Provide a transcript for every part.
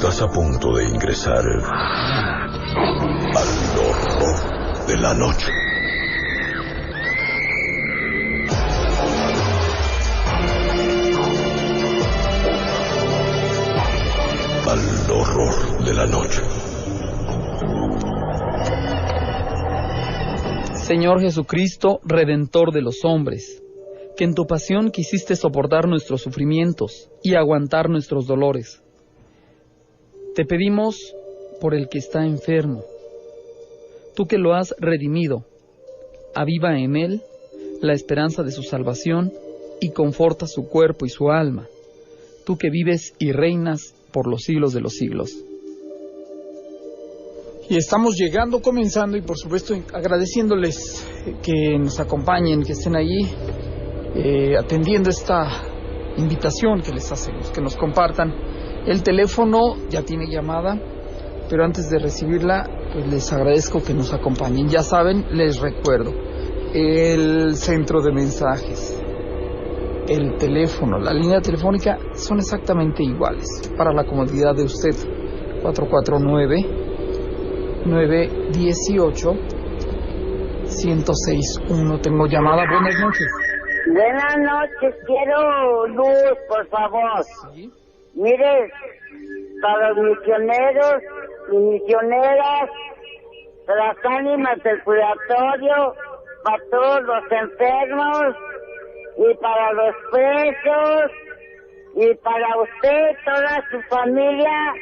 Estás a punto de ingresar al horror de la noche. Al horror de la noche. Señor Jesucristo, Redentor de los hombres, que en tu pasión quisiste soportar nuestros sufrimientos y aguantar nuestros dolores. Te pedimos por el que está enfermo, tú que lo has redimido, aviva en él la esperanza de su salvación y conforta su cuerpo y su alma, tú que vives y reinas por los siglos de los siglos. Y estamos llegando, comenzando, y por supuesto agradeciéndoles que nos acompañen, que estén allí atendiendo esta invitación que les hacemos, que nos compartan. El teléfono ya tiene llamada, pero antes de recibirla, pues les agradezco que nos acompañen. Ya saben, les recuerdo, el centro de mensajes, el teléfono, la línea telefónica son exactamente iguales para la comodidad de usted. 449-918-1061. Tengo llamada. Buenas noches. Buenas noches, quiero luz, por favor. ¿Sí? Mire, para los misioneros y misioneras, para las ánimas del purgatorio, para todos los enfermos, y para los presos, y para usted, toda su familia,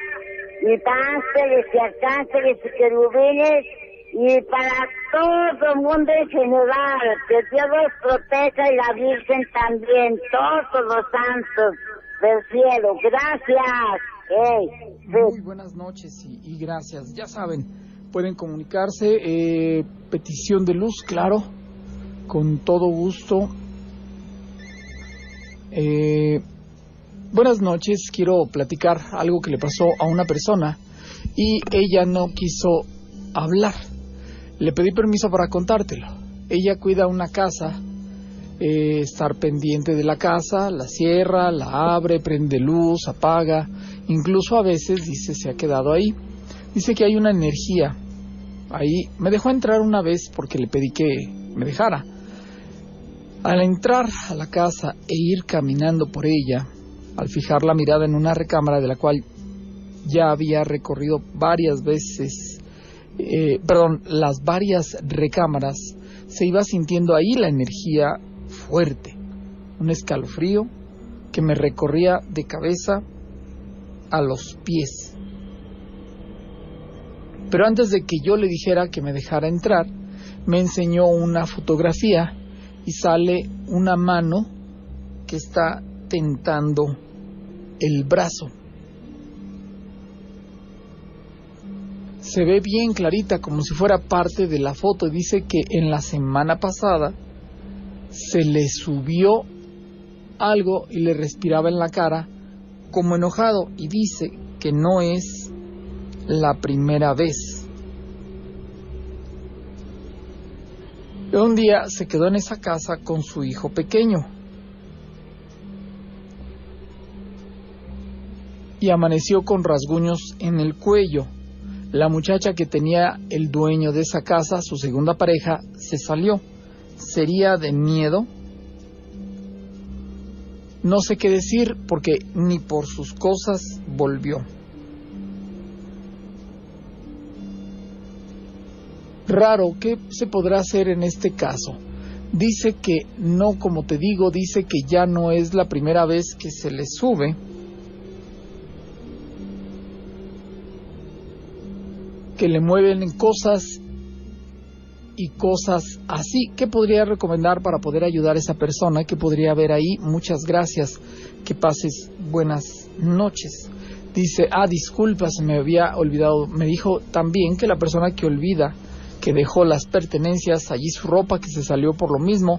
y ángeles y arcángeles y querubines, y para todo el mundo en general, que Dios los proteja y la Virgen también, todos los santos del cielo. Gracias. Muy buenas noches y gracias. Ya saben, pueden comunicarse, petición de luz, claro, con todo gusto. Buenas noches, quiero platicar algo que le pasó a una persona y ella no quiso hablar. Le pedí permiso para contártelo. Ella cuida una casa, estar pendiente de la casa, la cierra, la abre, prende luz, apaga, incluso a veces dice se ha quedado ahí. Dice que hay una energía ahí. Me dejó entrar una vez porque le pedí que me dejara. Al entrar a la casa e ir caminando por ella, al fijar la mirada en una recámara de la cual ya había recorrido varias veces, las varias recámaras, se iba sintiendo ahí la energía fuerte, un escalofrío que me recorría de cabeza a los pies. Pero antes de que yo le dijera que me dejara entrar, me enseñó una fotografía y sale una mano que está tentando el brazo. Se ve bien clarita, como si fuera parte de la foto. Dice que en la semana pasada se le subió algo y le respiraba en la cara como enojado, y dice que no es la primera vez. Un día se quedó en esa casa con su hijo pequeño y amaneció con rasguños en el cuello. La muchacha que tenía el dueño de esa casa, su segunda pareja, se salió. ¿Sería de miedo? No sé qué decir, porque ni por sus cosas volvió. Raro, ¿qué se podrá hacer en este caso? Dice que no, como te digo, dice que ya no es la primera vez que se le sube. Que le mueven cosas y cosas así. ¿Qué podría recomendar para poder ayudar a esa persona? ¿Qué podría haber ahí? Muchas gracias. Que pases buenas noches. Dice, disculpa, se me había olvidado. Me dijo también que la persona que olvida, que dejó las pertenencias, allí su ropa, que se salió por lo mismo,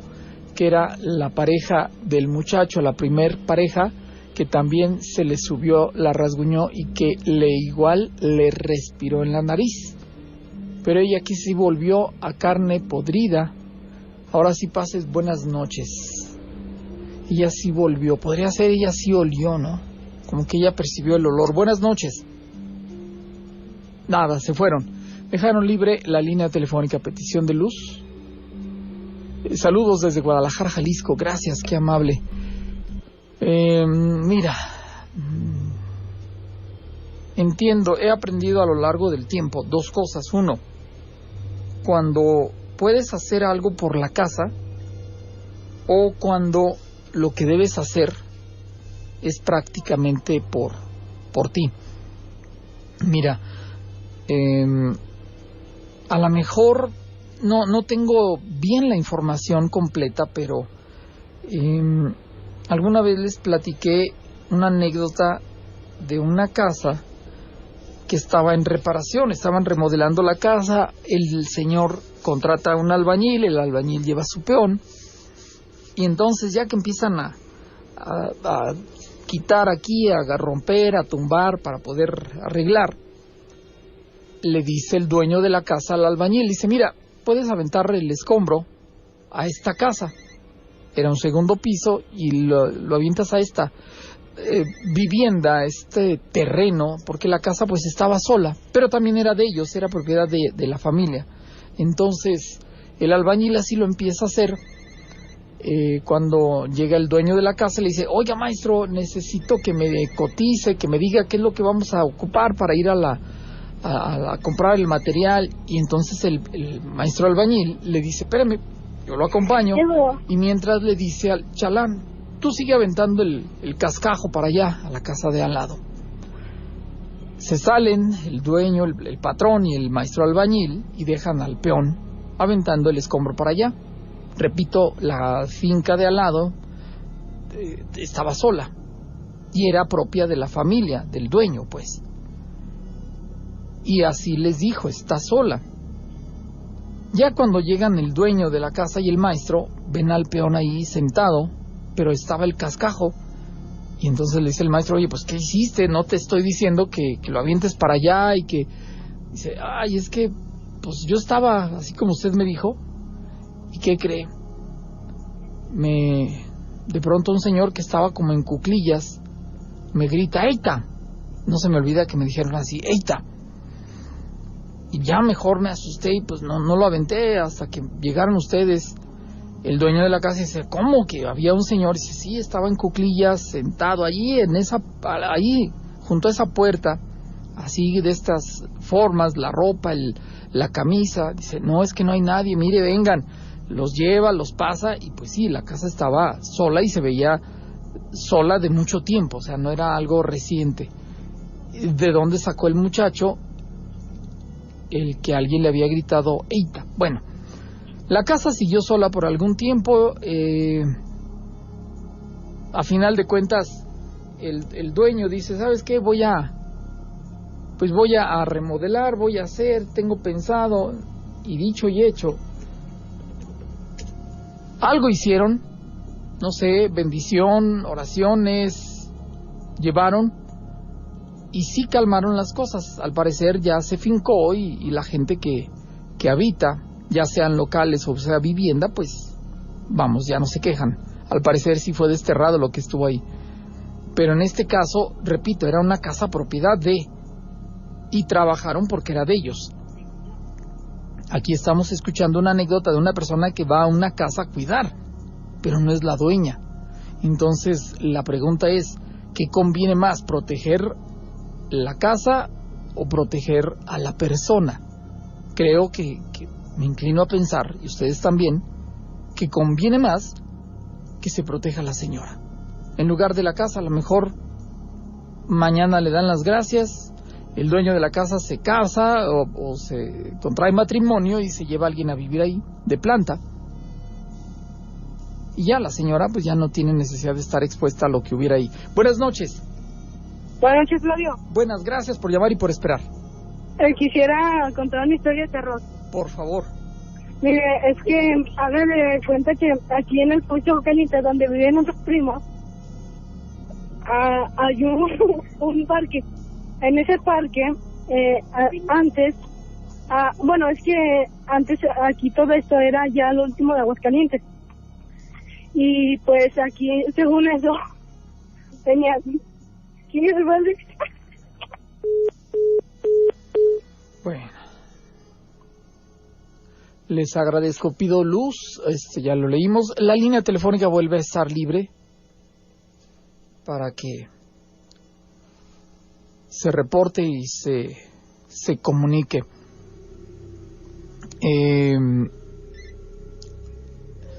que era la pareja del muchacho, la primer pareja, que también se le subió, la rasguñó y que igual le respiró en la nariz. Pero ella aquí sí volvió a carne podrida. Ahora sí pases buenas noches. Ella sí volvió. Podría ser ella sí olió, ¿no? Como que ella percibió el olor. Buenas noches. Nada, se fueron. Dejaron libre la línea telefónica a petición de Luz. Saludos desde Guadalajara, Jalisco. Gracias, qué amable. Mira, entiendo, he aprendido a lo largo del tiempo 2 cosas. Uno, cuando puedes hacer algo por la casa o cuando lo que debes hacer es prácticamente por ti. Mira, a lo mejor no tengo bien la información completa, pero alguna vez les platiqué una anécdota de una casa que estaba en reparación, estaban remodelando la casa, el señor contrata a un albañil, el albañil lleva su peón, y entonces ya que empiezan a quitar aquí, a romper, a tumbar para poder arreglar, le dice el dueño de la casa al albañil, dice, mira, puedes aventar el escombro a esta casa. Era un segundo piso y lo avientas a esta vivienda, este terreno, porque la casa pues estaba sola, pero también era de ellos, era propiedad de la familia. Entonces el albañil así lo empieza a hacer. Cuando llega el dueño de la casa le dice, oiga maestro, necesito que me cotice, que me diga qué es lo que vamos a ocupar para ir a comprar el material. Y entonces el maestro albañil le dice, espérame, yo lo acompaño. Y mientras le dice al chalán, tú sigue aventando el cascajo para allá, a la casa de al lado. Se salen el dueño, el patrón y el maestro albañil y dejan al peón aventando el escombro para allá. Repito, la finca de al lado estaba sola y era propia de la familia, del dueño, pues. Y así les dijo, está sola. Ya cuando llegan el dueño de la casa y el maestro, ven al peón ahí sentado, pero estaba el cascajo. Y entonces le dice el maestro, oye, pues ¿qué hiciste? No te estoy diciendo que lo avientes para allá y que... Dice, ay, es que pues yo estaba así como usted me dijo. ¿Y qué cree? De pronto un señor que estaba como en cuclillas me grita, ¡Eita! No se me olvida que me dijeron así, ¡Eita! Y ya mejor me asusté y pues no lo aventé hasta que llegaron ustedes. El dueño de la casa dice, ¿cómo que había un señor? Dice, sí, estaba en cuclillas, sentado allí, ahí, junto a esa puerta, así de estas formas, la ropa, la camisa. Dice, no, es que no hay nadie, mire, vengan. Los lleva, los pasa, y pues sí, la casa estaba sola y se veía sola de mucho tiempo, o sea, no era algo reciente. ¿De dónde sacó el muchacho? El que alguien le había gritado, ¡Eita! Bueno, la casa siguió sola por algún tiempo. A final de cuentas, el dueño dice, ¿sabes qué? Voy a remodelar, voy a hacer, tengo pensado, y dicho y hecho. Algo hicieron, no sé, bendición, oraciones, llevaron y sí calmaron las cosas. Al parecer ya se fincó y la gente que habita, ya sean locales o sea vivienda, pues vamos, ya no se quejan. Al parecer sí fue desterrado lo que estuvo ahí. Pero en este caso, repito, era una casa propiedad de, y trabajaron porque era de ellos. Aquí estamos escuchando una anécdota de una persona que va a una casa a cuidar, pero no es la dueña. Entonces, la pregunta es, ¿qué conviene más, proteger la casa o proteger a la persona? Creo que me inclino a pensar, y ustedes también, que conviene más que se proteja a la señora. En lugar de la casa, a lo mejor mañana le dan las gracias, el dueño de la casa se casa o se contrae matrimonio y se lleva a alguien a vivir ahí, de planta. Y ya la señora pues ya no tiene necesidad de estar expuesta a lo que hubiera ahí. Buenas noches. Buenas noches, Flavio. Buenas, gracias por llamar y por esperar. Quisiera contar una historia de terror. Por favor. Mire, es que háganme de cuenta que aquí en el Pucho Caliente, donde viven nuestros primos, hay un parque. En ese parque, antes, bueno, es que antes aquí todo esto era ya lo último de Aguascalientes. Y pues aquí, según eso, tenía... ¿Quién es el padre? Les agradezco. Pido luz, ya lo leímos. La línea telefónica vuelve a estar libre para que se reporte y se comunique.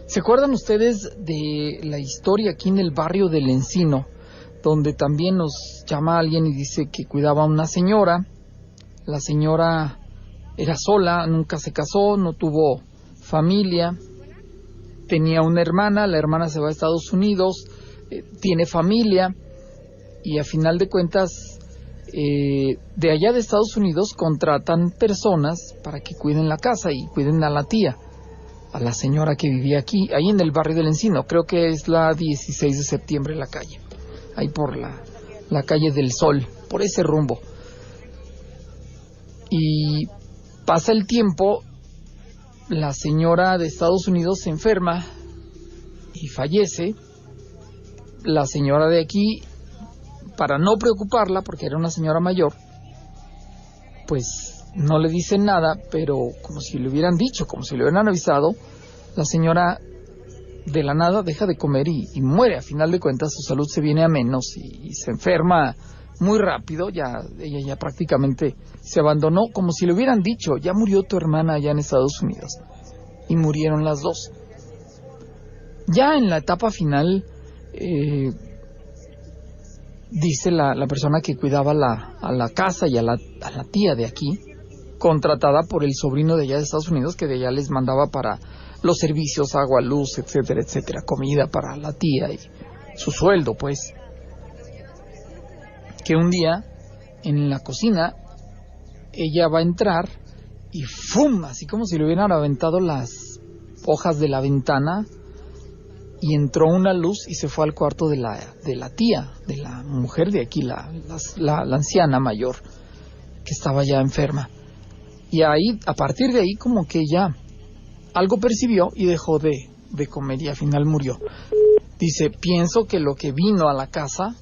¿Se acuerdan ustedes de la historia aquí en el barrio del Encino, donde también nos llama alguien y dice que cuidaba a una señora? La señora era sola, nunca se casó, no tuvo familia, tenía una hermana, la hermana se va a Estados Unidos, tiene familia, y a final de cuentas de allá de Estados Unidos contratan personas para que cuiden la casa y cuiden a la tía, a la señora que vivía aquí, ahí en el barrio del Encino. Creo que es la 16 de septiembre la calle, ahí por la calle del Sol, por ese rumbo. Y pasa el tiempo, la señora de Estados Unidos se enferma y fallece. La señora de aquí, para no preocuparla, porque era una señora mayor, pues no le dicen nada, pero como si le hubieran dicho, como si le hubieran avisado, la señora de la nada deja de comer y muere. A final de cuentas su salud se viene a menos y se enferma muy rápido. Ella ya prácticamente se abandonó, como si le hubieran dicho, ya murió tu hermana allá en Estados Unidos, y murieron las dos. Ya en la etapa final, dice la persona que cuidaba a la casa y a la tía de aquí, contratada por el sobrino de allá de Estados Unidos, que de allá les mandaba para los servicios, agua, luz, etcétera, etcétera, comida para la tía y su sueldo, pues, que un día en la cocina ella va a entrar y ¡fum!, así como si le hubieran aventado las hojas de la ventana, y entró una luz y se fue al cuarto de la tía, de la mujer de aquí, la anciana mayor, que estaba ya enferma. Y ahí, a partir de ahí, como que ella algo percibió y dejó de comer, y al final murió. Dice, pienso que lo que vino a la casa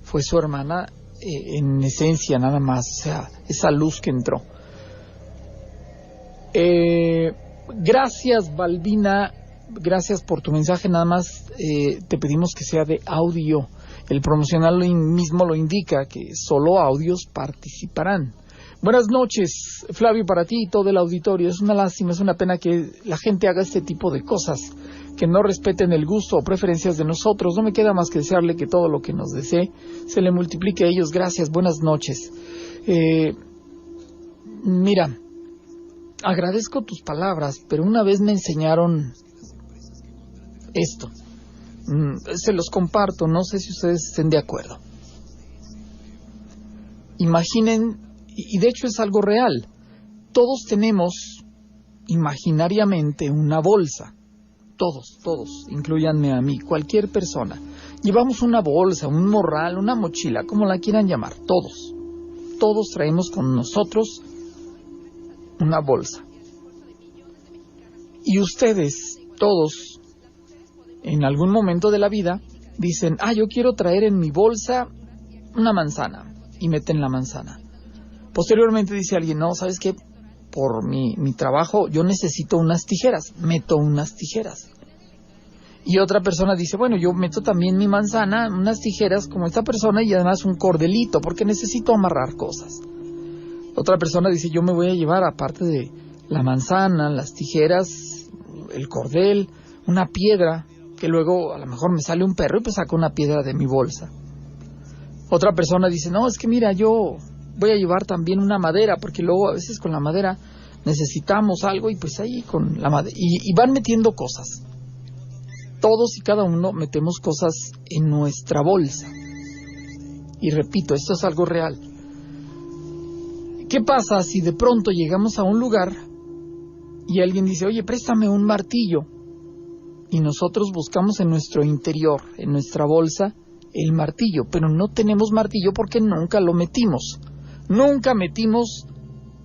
fue su hermana, en esencia nada más, o sea, esa luz que entró. Gracias, Balbina. Gracias por tu mensaje. Nada más te pedimos que sea de audio. El promocional mismo lo indica, que solo audios participarán. Buenas noches, Flavio, para ti y todo el auditorio. Es una lástima, es una pena que la gente haga este tipo de cosas, que no respeten el gusto o preferencias de nosotros. No me queda más que desearle que todo lo que nos desee se le multiplique a ellos. Gracias, buenas noches. Mira, agradezco tus palabras, pero una vez me enseñaron esto. Se los comparto, no sé si ustedes estén de acuerdo. Imaginen, y de hecho es algo real, todos tenemos imaginariamente una bolsa. Todos, inclúyanme a mí, cualquier persona. Llevamos una bolsa, un morral, una mochila, como la quieran llamar, todos traemos con nosotros una bolsa. Y ustedes, todos, en algún momento de la vida, dicen, yo quiero traer en mi bolsa una manzana, y meten la manzana. Posteriormente dice alguien, no, ¿sabes qué? Por mi trabajo yo necesito unas tijeras, meto unas tijeras. Y otra persona dice, bueno, yo meto también mi manzana, unas tijeras como esta persona, y además un cordelito, porque necesito amarrar cosas. Otra persona dice, yo me voy a llevar, aparte de la manzana, las tijeras, el cordel, una piedra, que luego a lo mejor me sale un perro y pues saco una piedra de mi bolsa. Otra persona dice, no, es que mira, yo voy a llevar también una madera, porque luego a veces con la madera necesitamos algo, y pues ahí con la madera, y van metiendo cosas. Todos y cada uno metemos cosas en nuestra bolsa. Y repito, esto es algo real. ¿Qué pasa si de pronto llegamos a un lugar y alguien dice, oye, préstame un martillo? Y nosotros buscamos en nuestro interior, en nuestra bolsa, el martillo, pero no tenemos martillo porque nunca lo metimos. Nunca metimos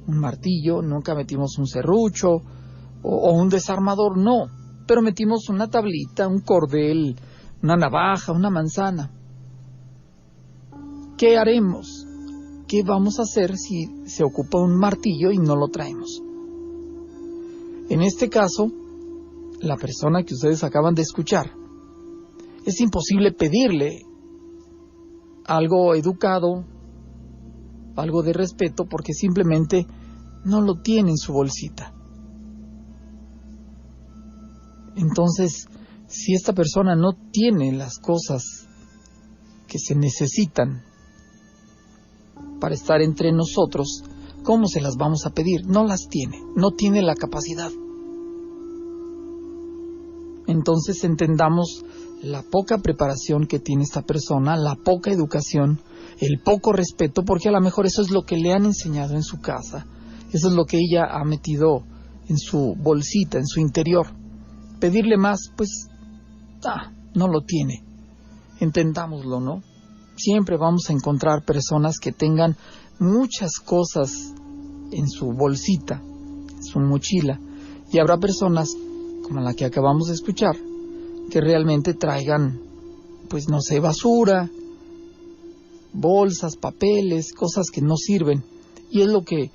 un martillo, nunca metimos un serrucho o un desarmador, no. Pero metimos una tablita, un cordel, una navaja, una manzana. ¿Qué haremos? ¿Qué vamos a hacer si se ocupa un martillo y no lo traemos? En este caso, la persona que ustedes acaban de escuchar, es imposible pedirle algo educado, algo de respeto, porque simplemente no lo tiene en su bolsita. Entonces, si esta persona no tiene las cosas que se necesitan para estar entre nosotros, ¿cómo se las vamos a pedir? No las tiene, no tiene la capacidad. Entonces entendamos la poca preparación que tiene esta persona, la poca educación, el poco respeto, porque a lo mejor eso es lo que le han enseñado en su casa, eso es lo que ella ha metido en su bolsita, en su interior. Pedirle más, pues, no lo tiene. Entendámoslo, ¿no? Siempre vamos a encontrar personas que tengan muchas cosas en su bolsita, en su mochila, y habrá personas, como la que acabamos de escuchar, que realmente traigan, pues no sé, basura, bolsas, papeles, cosas que no sirven, y es lo que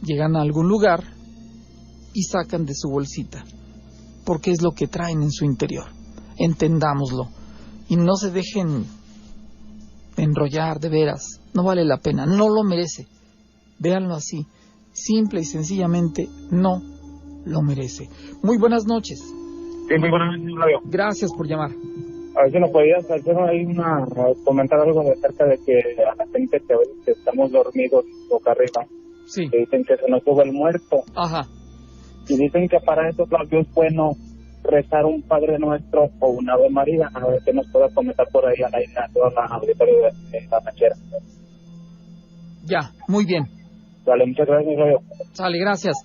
llegan a algún lugar y sacan de su bolsita, porque es lo que traen en su interior. Entendámoslo y no se dejen enrollar, de veras, no vale la pena, no lo merece. Véanlo así, simple y sencillamente no lo merece. Muy buenas noches. Sí, muy buenas noches, Flavio. Gracias por llamar. A ver si nos podías hacer ahí comentar algo acerca de que a la gente que estamos dormidos boca arriba, Sí. que dicen que se nos sube el muerto. Ajá. Y dicen que para eso, Flavio, es bueno rezar un Padre Nuestro o un Ave María. A ver qué nos puedas comentar por ahí a toda la auditoría de la ranchera. Ya, muy bien. Vale, muchas gracias, Flavio. Sale, gracias.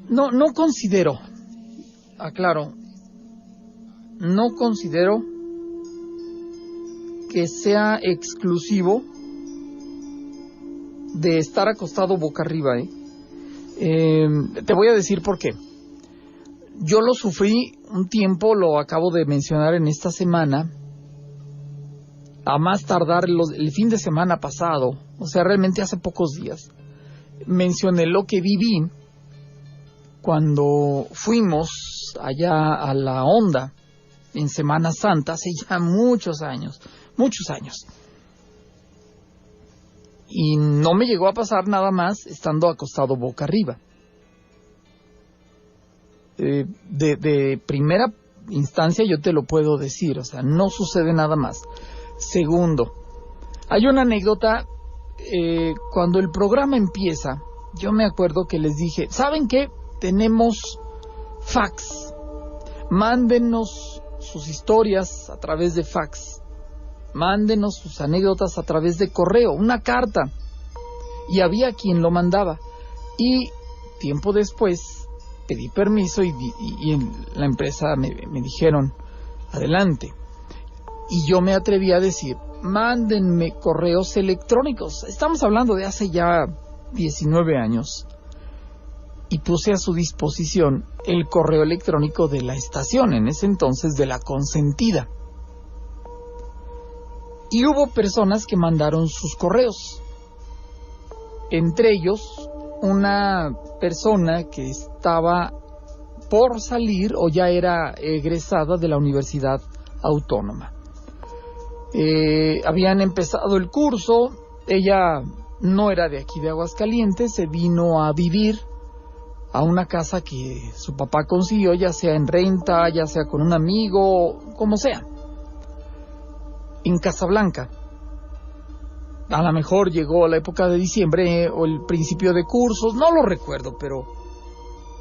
No considero, aclaro, no considero que sea exclusivo de estar acostado boca arriba, te voy a decir por qué. Yo lo sufrí un tiempo, lo acabo de mencionar en esta semana, a más tardar el fin de semana pasado, o sea, realmente hace pocos días, mencioné lo que viví cuando fuimos allá a la Honda en Semana Santa, hace ya muchos años. Y no me llegó a pasar nada más estando acostado boca arriba. De primera instancia yo te lo puedo decir, o sea, no sucede nada más. Segundo, hay una anécdota, cuando el programa empieza, yo me acuerdo que les dije, ¿saben qué? Tenemos fax, mándenos sus historias a través de fax, mándenos sus anécdotas a través de correo, una carta, y había quien lo mandaba, y tiempo después pedí permiso y en la empresa me dijeron, adelante, y yo me atreví a decir, mándenme correos electrónicos, estamos hablando de hace ya 19 años, y puse a su disposición el correo electrónico de la estación, en ese entonces de La Consentida. Y hubo personas que mandaron sus correos. Entre ellos, una persona que estaba por salir o ya era egresada de la Universidad Autónoma. Habían empezado el curso, ella no era de aquí de Aguascalientes, se vino a vivir a una casa que su papá consiguió, ya sea en renta, ya sea con un amigo, como sea, en Casablanca. A lo mejor llegó a la época de diciembre o el principio de cursos, no lo recuerdo, pero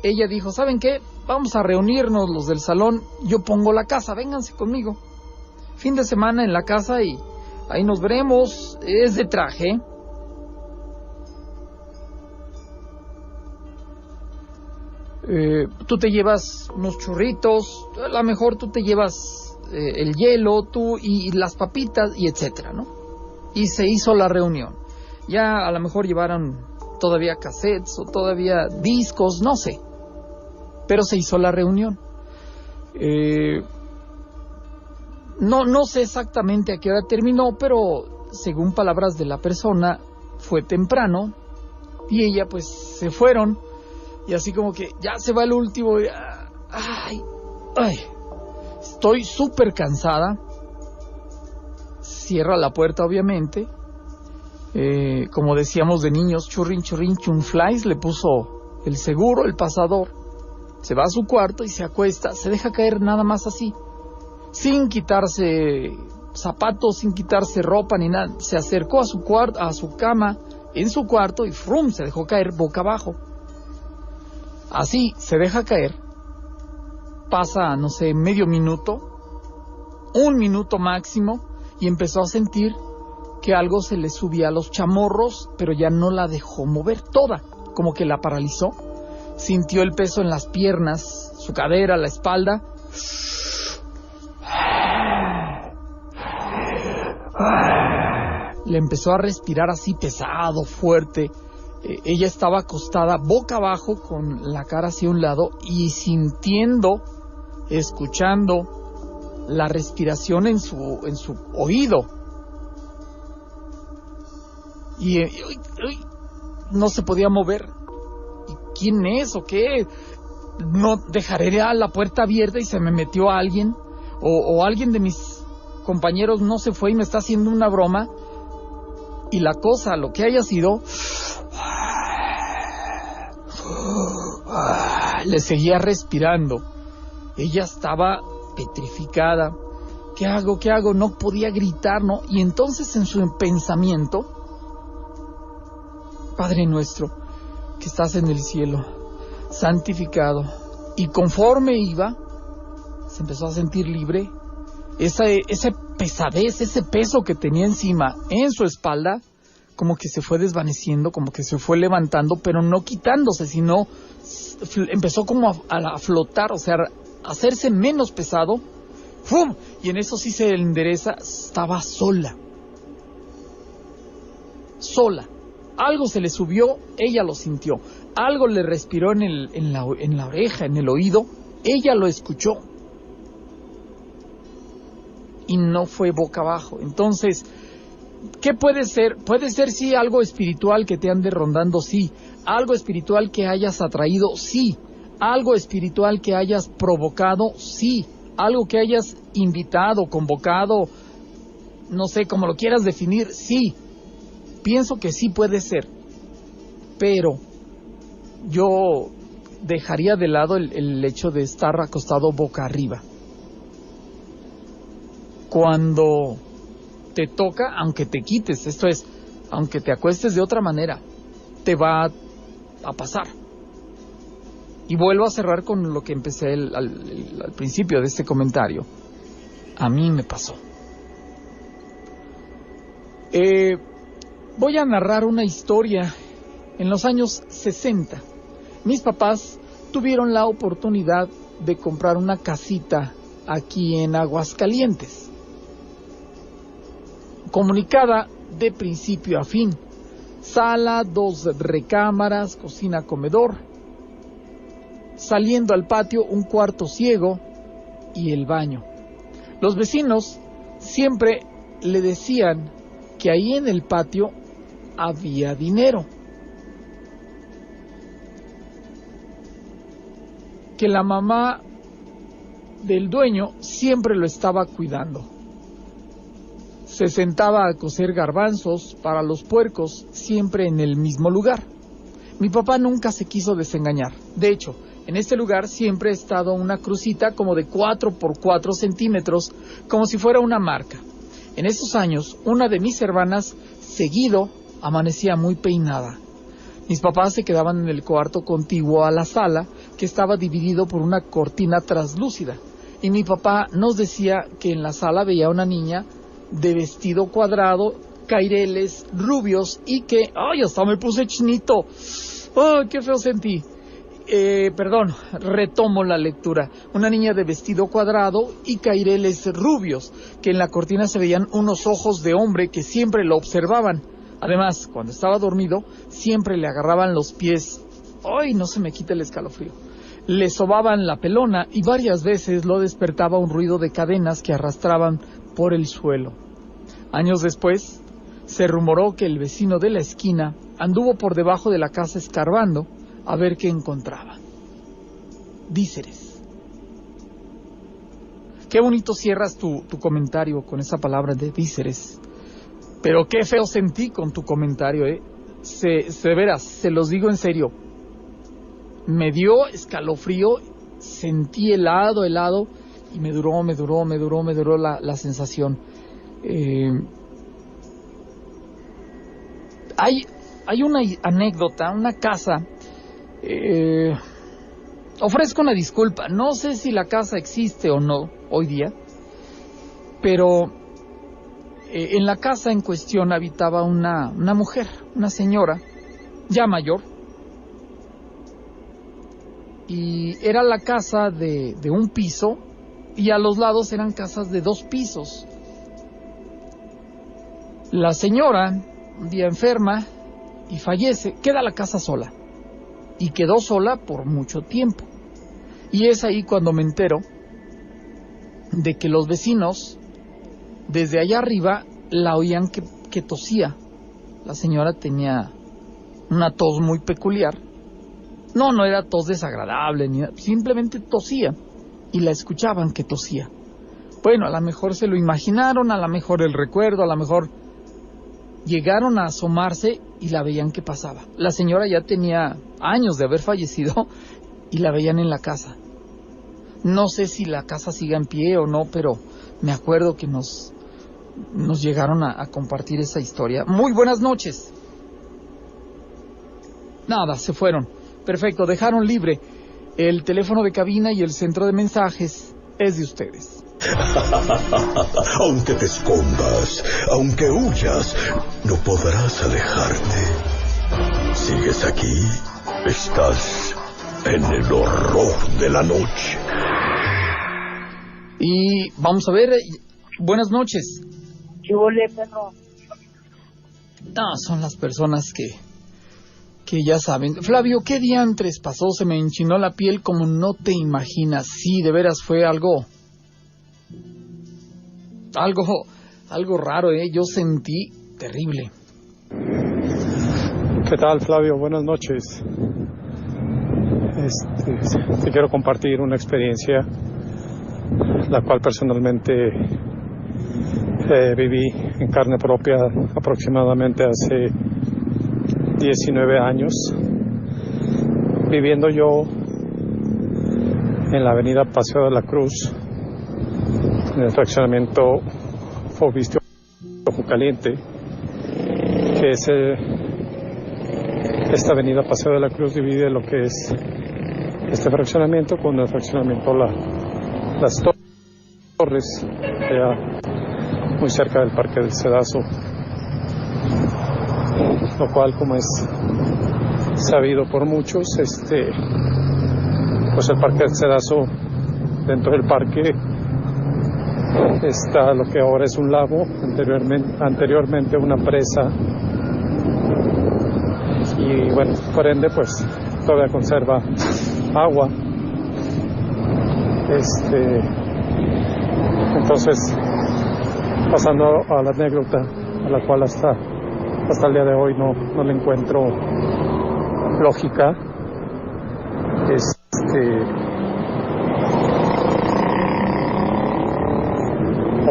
ella dijo, ¿saben qué? Vamos a reunirnos los del salón, yo pongo la casa, vénganse conmigo. Fin de semana en la casa y ahí nos veremos, es de traje. Tú te llevas unos churritos, a lo mejor tú te llevas el hielo, tú y las papitas y etcétera, ¿no? Y se hizo la reunión. Ya a lo mejor llevaron todavía cassettes o todavía discos, no sé. Pero se hizo la reunión. No sé exactamente a qué hora terminó, pero según palabras de la persona, fue temprano y ella pues se fueron, y así como que ya se va el último, y, ay, estoy súper cansada. Cierra la puerta, obviamente. Como decíamos de niños, churrin, churrin, chunflies, le puso el seguro, el pasador. Se va a su cuarto y se acuesta, se deja caer nada más así, sin quitarse zapatos, sin quitarse ropa ni nada. Se acercó a su cama en su cuarto y ¡frum!, se dejó caer boca abajo. Así se deja caer. Pasa, no sé, medio minuto, 1 minuto máximo, y empezó a sentir que algo se le subía a los chamorros, pero ya no la dejó mover toda, como que la paralizó. Sintió el peso en las piernas, su cadera, la espalda. Le empezó a respirar así pesado, fuerte. Ella estaba acostada boca abajo con la cara hacia un lado y sintiendo, escuchando la respiración en su oído. Y no se podía mover. ¿Y quién es o qué? No dejaré la puerta abierta y se me metió alguien, o alguien de mis compañeros no se fue y me está haciendo una broma. Y la cosa, lo que haya sido, le seguía respirando. Ella estaba petrificada. ¿Qué hago? ¿Qué hago? No podía gritar, ¿no? Y entonces en su pensamiento, Padre nuestro, que estás en el cielo, santificado. Y conforme iba, se empezó a sentir libre. Esa pesadez, ese peso que tenía encima, en su espalda, como que se fue desvaneciendo, como que se fue levantando, pero no quitándose, sino empezó como a flotar, o sea, a hacerse menos pesado. ¡Fum! Y en eso sí se endereza. Estaba sola. Algo se le subió, ella lo sintió. Algo le respiró en la oreja, en el oído. Ella lo escuchó. Y no fue boca abajo. Entonces, ¿qué puede ser? Puede ser, sí, algo espiritual que te ande rondando, sí. Algo espiritual que hayas atraído, sí. Algo espiritual que hayas provocado, sí. Algo que hayas invitado, convocado, no sé, como lo quieras definir, sí. Pienso que sí puede ser. Pero yo dejaría de lado el hecho de estar acostado boca arriba. Cuando te toca, aunque te quites, esto es, aunque te acuestes de otra manera, te va a pasar. Y vuelvo a cerrar con lo que empecé al principio de este comentario. A mí me pasó. Voy a narrar una historia. En los años 60, mis papás tuvieron la oportunidad de comprar una casita aquí en Aguascalientes, comunicada de principio a fin. Sala, 2 recámaras, cocina, comedor. Saliendo al patio, un cuarto ciego y el baño. Los vecinos siempre le decían que ahí en el patio había dinero, que la mamá del dueño siempre lo estaba cuidando. Se sentaba a cocer garbanzos para los puercos siempre en el mismo lugar. Mi papá nunca se quiso desengañar. De hecho, en este lugar siempre ha estado una crucita como de 4 por 4 centímetros, como si fuera una marca. En esos años, una de mis hermanas seguido amanecía muy peinada. Mis papás se quedaban en el cuarto contiguo a la sala, que estaba dividido por una cortina translúcida. Y mi papá nos decía que en la sala veía a una niña de vestido cuadrado, caireles, rubios, y que... ¡Ay, hasta me puse chinito! ¡Ay, qué feo sentí! Retomo la lectura. Una niña de vestido cuadrado y caireles rubios, que en la cortina se veían unos ojos de hombre que siempre lo observaban. Además, cuando estaba dormido, siempre le agarraban los pies. ¡Ay, no se me quita el escalofrío! Le sobaban la pelona y varias veces lo despertaba un ruido de cadenas que arrastraban por el suelo. Años después, se rumoró que el vecino de la esquina anduvo por debajo de la casa escarbando a ver qué encontraba. Vísceres. Qué bonito cierras tu comentario con esa palabra de vísceres. Pero qué feo sentí con tu comentario, ¿eh? De veras, se los digo en serio. Me dio escalofrío, sentí helado, y me duró la sensación. Hay una anécdota, una casa. Ofrezco una disculpa, no sé si la casa existe o no hoy día, pero en la casa en cuestión habitaba una mujer, una señora ya mayor, y era la casa de un piso, y a los lados eran casas de 2 pisos. La señora un día enferma y fallece, queda la casa sola, y quedó sola por mucho tiempo. Y es ahí cuando me entero de que los vecinos desde allá arriba la oían que tosía. La señora tenía una tos muy peculiar. No era tos desagradable, simplemente tosía, y la escuchaban que tosía. Bueno, a lo mejor se lo imaginaron, a lo mejor el recuerdo, a lo mejor llegaron a asomarse y la veían que pasaba. La señora ya tenía años de haber fallecido y la veían en la casa. No sé si la casa siga en pie o no, pero me acuerdo que nos llegaron a compartir esa historia. Muy buenas noches. Nada, se fueron. Perfecto, dejaron libre. El teléfono de cabina y el centro de mensajes es de ustedes. Aunque te escondas, aunque huyas, no podrás alejarte. ¿Sigues aquí? Estás en el horror de la noche. Y vamos a ver, buenas noches. ¿Qué huele, perro? No, son las personas que ya saben. Flavio, ¿qué diantres pasó? Se me enchinó la piel como no te imaginas. Sí, de veras fue algo raro, ¿eh? Yo sentí terrible. ¿Qué tal, Flavio? Buenas noches. Te quiero compartir una experiencia la cual personalmente viví en carne propia aproximadamente hace 19 años, viviendo yo en la avenida Paseo de la Cruz, en el fraccionamiento Fobistio Ojo Caliente, que es esta avenida Paseo de la Cruz divide lo que es este fraccionamiento con el fraccionamiento Las Torres, allá muy cerca del Parque del Cedazo, lo cual, como es sabido por muchos, pues el Parque del Cedazo, dentro del parque está lo que ahora es un lago, anteriormente una presa, y bueno, por ende pues todavía conserva agua. Entonces, pasando a la anécdota, a la cual hasta el día de hoy no le encuentro lógica,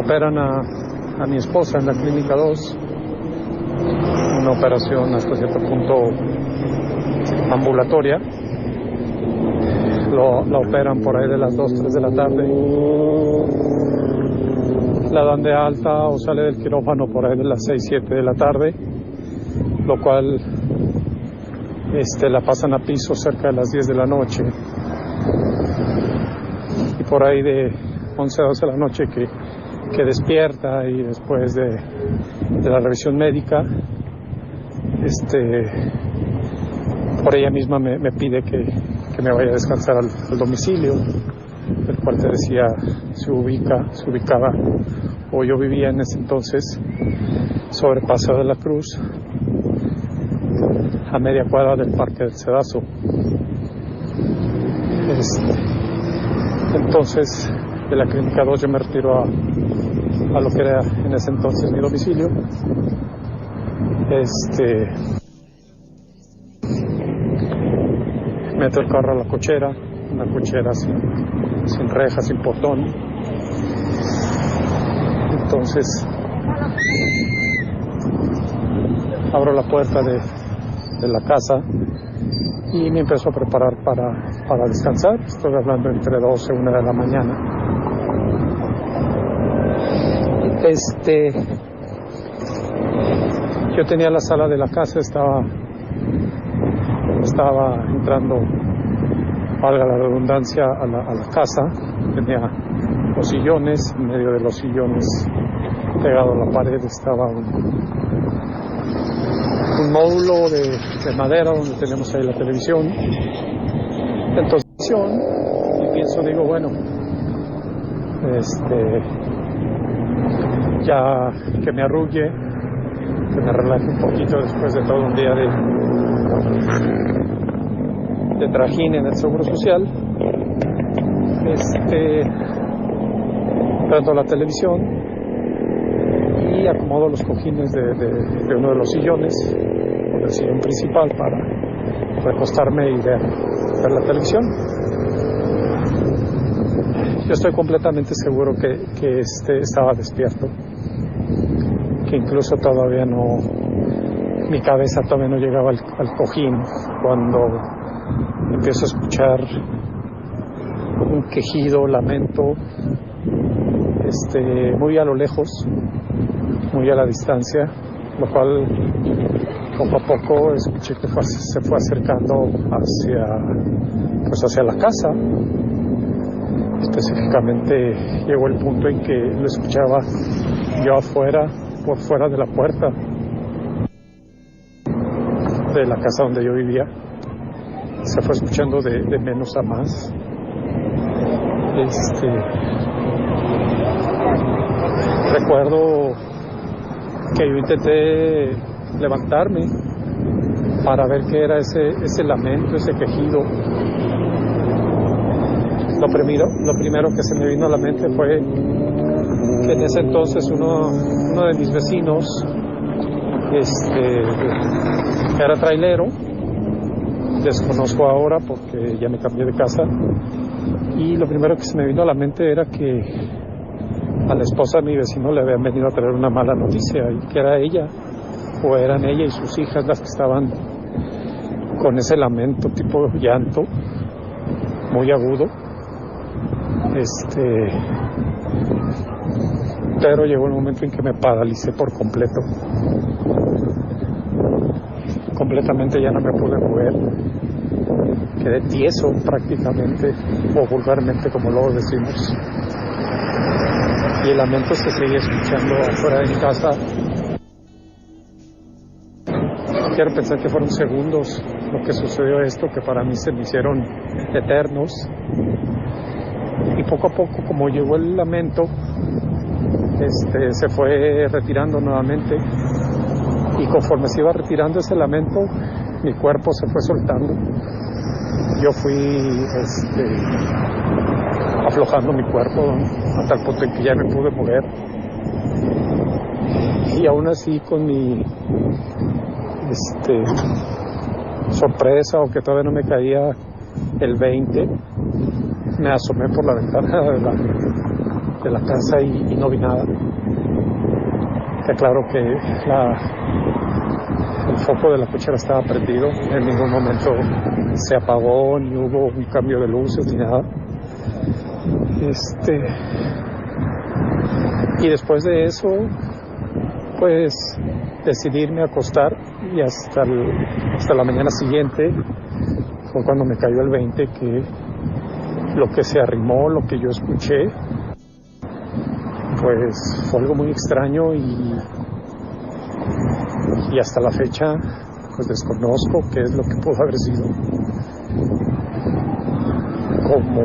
operan a mi esposa en la Clínica 2, una operación hasta cierto punto ambulatoria. La operan por ahí de las 2, 3 de la tarde. La dan de alta o sale del quirófano por ahí de las 6, 7 de la tarde, lo cual la pasan a piso cerca de las 10 de la noche. Y por ahí de 11 a 12 de la noche que despierta, y después de la revisión médica, por ella misma me pide que me vaya a descansar al domicilio, el cual te decía se ubicaba, o yo vivía en ese entonces, sobre Paseo de la Cruz, a media cuadra del Parque del Cedazo. Entonces, de la Clínica 2 yo me retiro a lo que era en ese entonces mi domicilio. Meto el carro a la cochera, una cochera sin reja, sin portón. Entonces abro la puerta de la casa y me empiezo a preparar para descansar. Estoy hablando entre 12 y 1 de la mañana. Yo tenía la sala de la casa, estaba entrando, valga la redundancia, a la casa. Tenía los sillones, en medio de los sillones, pegado a la pared, estaba un módulo de madera donde tenemos ahí la televisión. Entonces, y pienso, digo, bueno, ya que me arrulle, que me relaje un poquito después de todo un día de trajín en el Seguro Social. Prendo la televisión y acomodo los cojines de uno de los sillones, o del sillón principal, para recostarme y ver la televisión. Yo estoy completamente seguro que estaba despierto, que incluso todavía mi cabeza todavía no llegaba al cojín cuando empiezo a escuchar un quejido, lamento, muy a lo lejos, muy a la distancia, lo cual poco a poco escuché que se fue acercando hacia la casa. Específicamente llegó el punto en que lo escuchaba yo por fuera de la puerta de la casa donde yo vivía. Se fue escuchando de menos a más. Recuerdo que yo intenté levantarme para ver qué era ese lamento, ese quejido. Lo primero que se me vino a la mente fue que en ese entonces uno de mis vecinos era trailero. Desconozco ahora porque ya me cambié de casa, y lo primero que se me vino a la mente era que a la esposa de mi vecino le habían venido a traer una mala noticia, y que era ella, o eran ella y sus hijas las que estaban con ese lamento tipo llanto muy agudo. Pero llegó el momento en que me paralicé por completo. Completamente ya no me pude mover. Quedé tieso prácticamente, o vulgarmente como luego decimos. Y el lamento se seguía escuchando afuera de mi casa. Quiero pensar que fueron segundos lo que sucedió esto, que para mí se me hicieron eternos. Y poco a poco, como llegó el lamento, se fue retirando nuevamente, y conforme se iba retirando ese lamento, mi cuerpo se fue soltando. Yo fui aflojando mi cuerpo a tal punto en que ya me pude mover, y aún así, con mi sorpresa, o que todavía no me caía el 20, me asomé por la ventana de la casa y no vi nada. Que claro que el foco de la cochera estaba prendido, en ningún momento se apagó, ni hubo un cambio de luces ni nada. Y después de eso, pues decidí irme a acostar, y hasta la mañana siguiente fue cuando me cayó el 20, que lo que se arrimó, lo que yo escuché, pues fue algo muy extraño, y hasta la fecha pues desconozco qué es lo que pudo haber sido. Como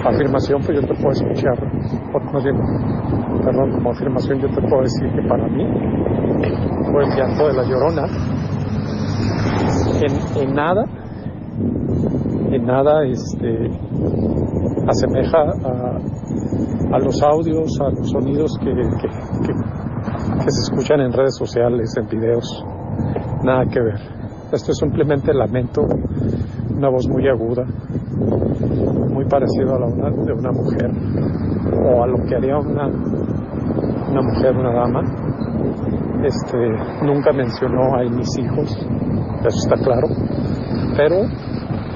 afirmación, pues yo te puedo escuchar, como afirmación yo te puedo decir que para mí fue el llanto de la Llorona. En nada asemeja a los audios, a los sonidos que se escuchan en redes sociales, en videos. Nada que ver. Esto es simplemente lamento, una voz muy aguda, muy parecido a la de una mujer, o a lo que haría una mujer, una dama. Nunca mencionó a mis hijos, eso está claro, pero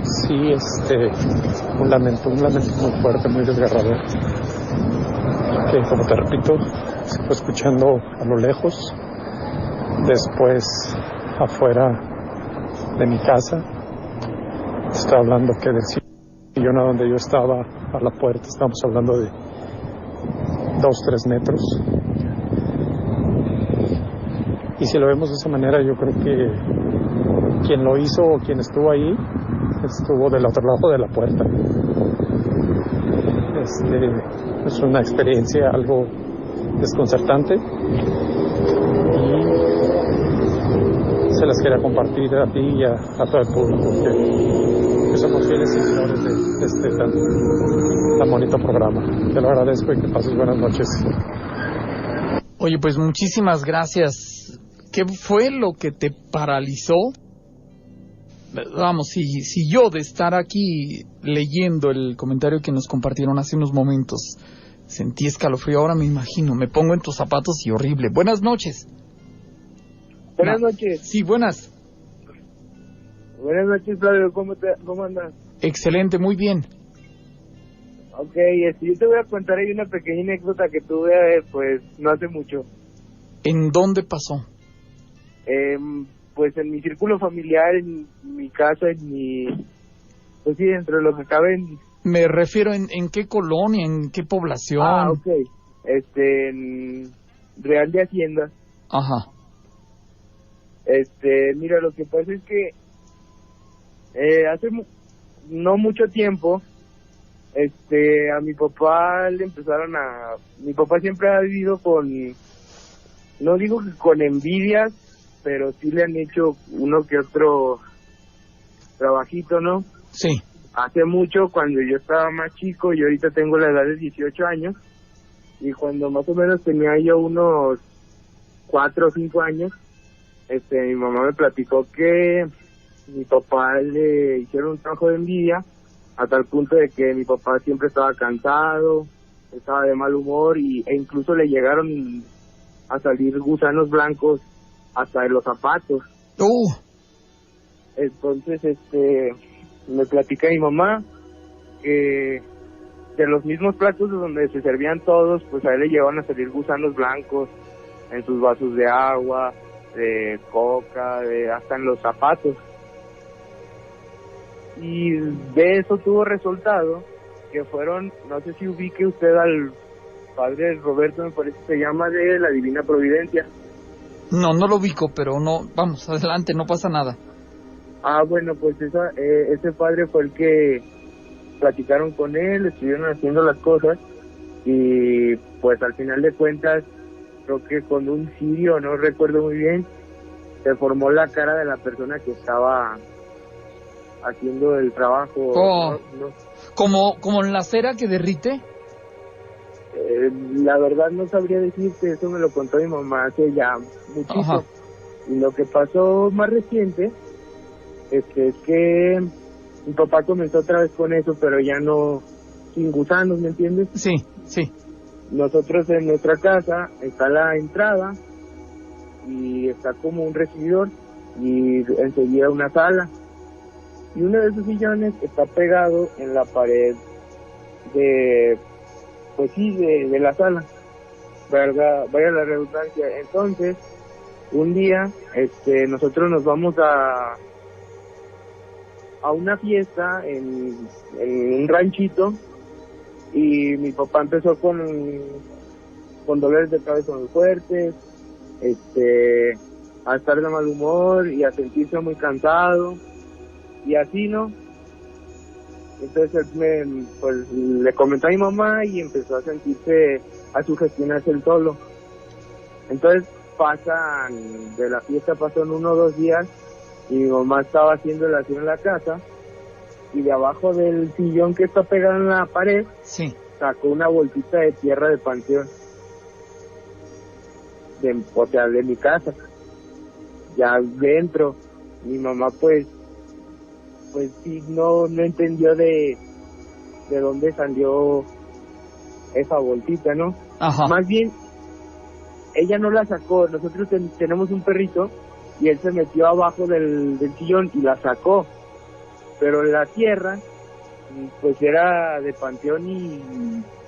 sí, un lamento muy fuerte, muy desgarrador, que, como te repito, se fue escuchando a lo lejos. Después, afuera de mi casa, estaba hablando que del sillón a donde yo estaba, a la puerta, estamos hablando de 2-3 metros. Y si lo vemos de esa manera, yo creo que quien lo hizo o quien estuvo ahí, estuvo del otro lado de la puerta. Es una experiencia algo desconcertante y se las quería compartir a ti y a todo el público que somos fieles seguidores de este tan bonito programa. Te lo agradezco y que pases buenas noches. Oye, pues muchísimas gracias. ¿Qué fue lo que te paralizó? Vamos, si yo de estar aquí leyendo el comentario que nos compartieron hace unos momentos sentí escalofrío, ahora me imagino, me pongo en tus zapatos y horrible. Buenas noches. Buenas noches. Sí, buenas. Buenas noches, Flavio. ¿Cómo andas? Excelente, muy bien. Ok, yo te voy a contar ahí una pequeña anécdota que tuve, pues, no hace mucho. ¿En dónde pasó? Pues en mi círculo familiar, en mi casa, pues sí, dentro de lo que cabe. Me refiero en qué colonia, en qué población. Ah, ok. En Real de Hacienda. Ajá. Mira, lo que pasa es que hace no mucho tiempo, a mi papá le empezaron mi papá siempre ha vivido no digo que con envidias, pero sí le han hecho uno que otro trabajito, ¿no? Sí. Hace mucho, cuando yo estaba más chico, yo ahorita tengo la edad de 18 años, y cuando más o menos tenía yo unos 4 o 5 años, mi mamá me platicó que mi papá le hicieron un trabajo de envidia, a tal punto de que mi papá siempre estaba cansado, estaba de mal humor, e incluso le llegaron a salir gusanos blancos hasta de los zapatos. Entonces, me platica mi mamá que de los mismos platos donde se servían todos, pues a él le llegaban a salir gusanos blancos en sus vasos de agua, de coca, hasta en los zapatos. Y de eso tuvo resultado que fueron, no sé si ubique usted al padre Roberto, me parece que se llama, de la Divina Providencia. No lo ubico, pero no, vamos, adelante, no pasa nada. Ah, bueno, pues ese padre fue el que platicaron con él, estuvieron haciendo las cosas, y pues al final de cuentas, creo que con un cirio, no recuerdo muy bien, se formó la cara de la persona que estaba haciendo el trabajo. ¿Como en la cera que derrite? La verdad no sabría decirte, eso me lo contó mi mamá hace ya muchísimo. Ajá. Y lo que pasó más reciente es que mi papá comenzó otra vez con eso, pero ya no sin gusanos, ¿me entiendes? Sí. Nosotros en nuestra casa está la entrada y está como un recibidor y enseguida una sala. Y uno de esos sillones está pegado en la pared de la sala, vaya la redundancia. Entonces, un día, nosotros nos vamos a una fiesta en un ranchito, y mi papá empezó con dolores de cabeza muy fuertes, a estar de mal humor y a sentirse muy cansado, y así, ¿no? Entonces pues le comentó a mi mamá y empezó a sugestionarse el solo. Entonces de la fiesta pasaron 1 o 2 días, y mi mamá estaba haciendo el aseo en la casa, y de abajo del sillón que está pegado en la pared, sí, sacó una bolsita de tierra de panteón, de mi casa, ya dentro. mi mamá pues sí no entendió de dónde salió esa bolsita, ¿no? Ajá. Más bien, ella no la sacó. Nosotros tenemos un perrito y él se metió abajo del sillón y la sacó. Pero la tierra, pues era de panteón y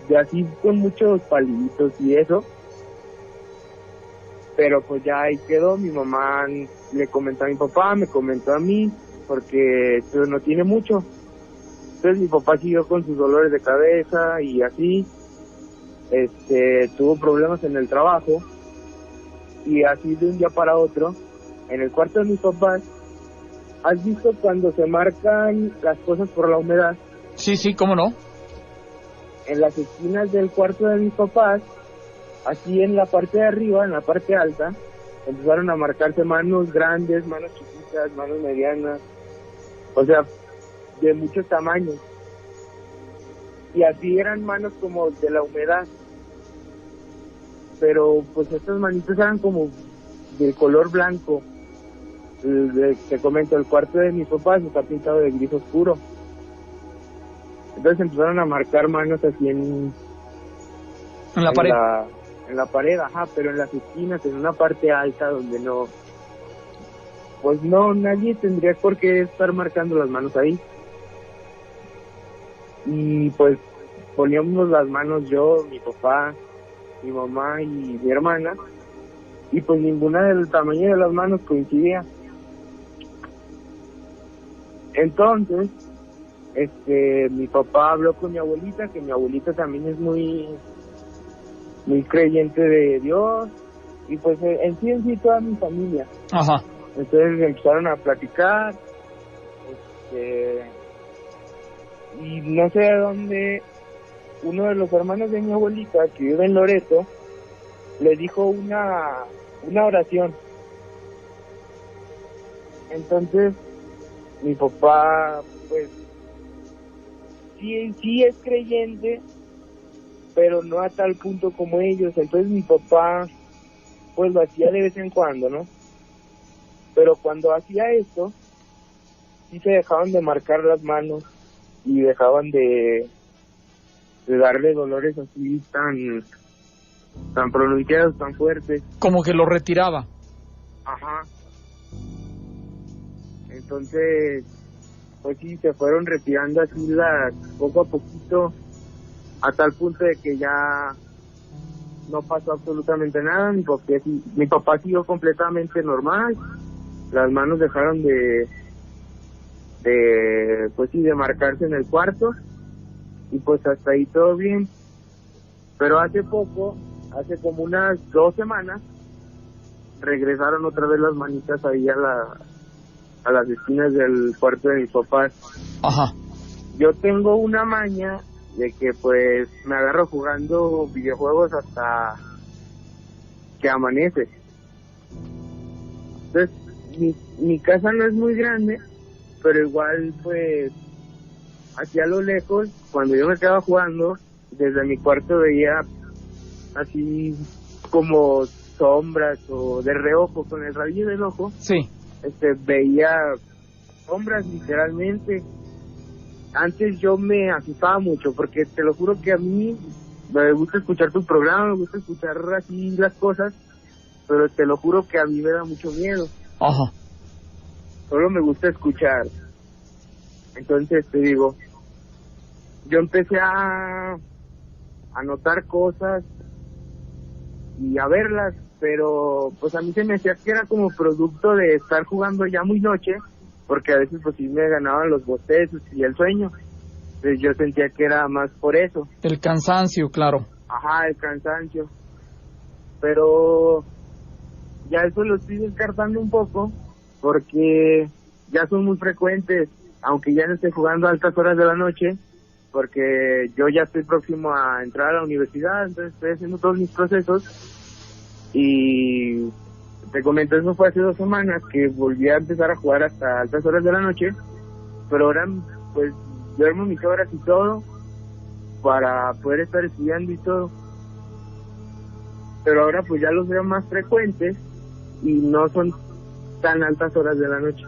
de así con muchos palitos y eso. Pero pues ya ahí quedó. Mi mamá le comentó a mi papá, me comentó a mí, porque esto no tiene mucho. Entonces mi papá siguió con sus dolores de cabeza y así. Tuvo problemas en el trabajo y así de un día para otro, en el cuarto de mis papás, ¿has visto cuando se marcan las cosas por la humedad? Sí, cómo no. En las esquinas del cuarto de mis papás, así en la parte de arriba, en la parte alta, empezaron a marcarse manos grandes, manos chiquitas, manos medianas, o sea, de muchos tamaños. Y así eran manos como de la humedad. Pero pues estas manitas eran como de color blanco. Te comento, el cuarto de mis papás está pintado de gris oscuro. Entonces empezaron a marcar manos así en la pared. En la pared, ajá, pero en las esquinas, en una parte alta donde no, pues no, nadie tendría por qué estar marcando las manos ahí. Y pues poníamos las manos yo, mi papá, mi mamá y mi hermana, y pues ninguna del tamaño de las manos coincidía. Entonces, mi papá habló con mi abuelita, que mi abuelita también es muy creyente de Dios, y pues en sí toda mi familia. Ajá. Entonces empezaron a platicar, y no sé de dónde uno de los hermanos de mi abuelita, que vive en Loreto, le dijo una oración. Entonces mi papá pues sí es creyente, pero no a tal punto como ellos. Entonces mi papá pues lo hacía de vez en cuando, ¿no? Pero cuando hacía esto, sí se dejaban de marcar las manos y dejaban de darle dolores así tan pronunciados, tan fuertes. Como que lo retiraba. Ajá. Entonces, pues sí, se fueron retirando así poco a poquito, a tal punto de que ya no pasó absolutamente nada. Mi papá siguió completamente normal. Las manos dejaron de marcarse en el cuarto, y pues hasta ahí todo bien. Pero hace como unas 2 semanas, regresaron otra vez las manitas ahí a las esquinas del cuarto de mis papás. Ajá. Yo tengo una maña de que pues me agarro jugando videojuegos hasta que amanece. Entonces mi casa no es muy grande, pero igual pues hacia lo lejos, cuando yo me quedaba jugando, desde mi cuarto veía así como sombras, o de reojo, con el rabillo del ojo. Sí. Veía sombras literalmente. Antes yo me asustaba mucho, porque te lo juro que a mí me gusta escuchar tu programa, me gusta escuchar así las cosas, pero te lo juro que a mí me da mucho miedo. Ajá. Solo me gusta escuchar. Entonces te digo, yo empecé a notar cosas y a verlas, pero pues a mí se me hacía que era como producto de estar jugando ya muy noche, porque a veces pues sí me ganaban los bostezos y el sueño. Entonces yo sentía que era más por eso. El cansancio, claro. Ajá, el cansancio. Pero ya eso lo estoy descartando un poco, porque ya son muy frecuentes, aunque ya no esté jugando a altas horas de la noche, porque yo ya estoy próximo a entrar a la universidad, entonces estoy haciendo todos mis procesos. Y te comento, eso fue hace 2 semanas que volví a empezar a jugar hasta altas horas de la noche, pero ahora pues duermo mis horas y todo para poder estar estudiando y todo. Pero ahora pues ya los veo más frecuentes y no son tan altas horas de la noche.